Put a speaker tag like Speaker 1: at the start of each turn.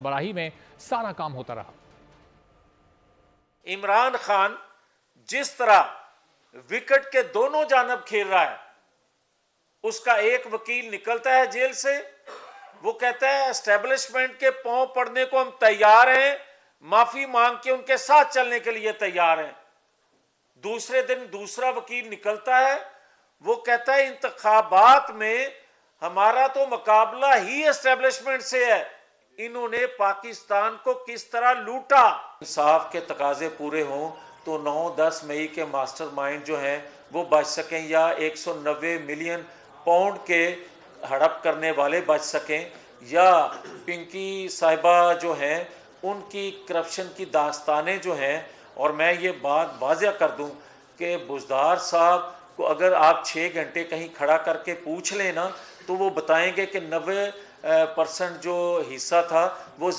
Speaker 1: बराही में सारा काम होता रहा।
Speaker 2: इमरान खान जिस तरह विकेट के दोनों जानब खेल रहा है, उसका एक वकील निकलता है जेल से, वो कहता है एस्टेब्लिशमेंट के पांव पड़ने को हम तैयार हैं, माफी मांग के उनके साथ चलने के लिए तैयार हैं। दूसरे दिन दूसरा वकील निकलता है, वो कहता है इंतखाबात में हमारा तो मुकाबला ही एस्टेब्लिशमेंट से है, इन्होंने पाकिस्तान को किस तरह लूटा। इंसाफ के तकाजे पूरे हों तो 9-10 मई के मास्टरमाइंड जो हैं वो बच सकें, या 190 मिलियन पाउंड के हड़प करने वाले बच सकें, या पिंकी साहिबा जो हैं उनकी करप्शन की दास्तानें जो हैं। और मैं ये बात वाज़ेह कर दूं कि बुज़दार साहब को अगर आप 6 घंटे कहीं खड़ा करके पूछ लेना तो वो बताएंगे कि 90% जो हिस्सा था वो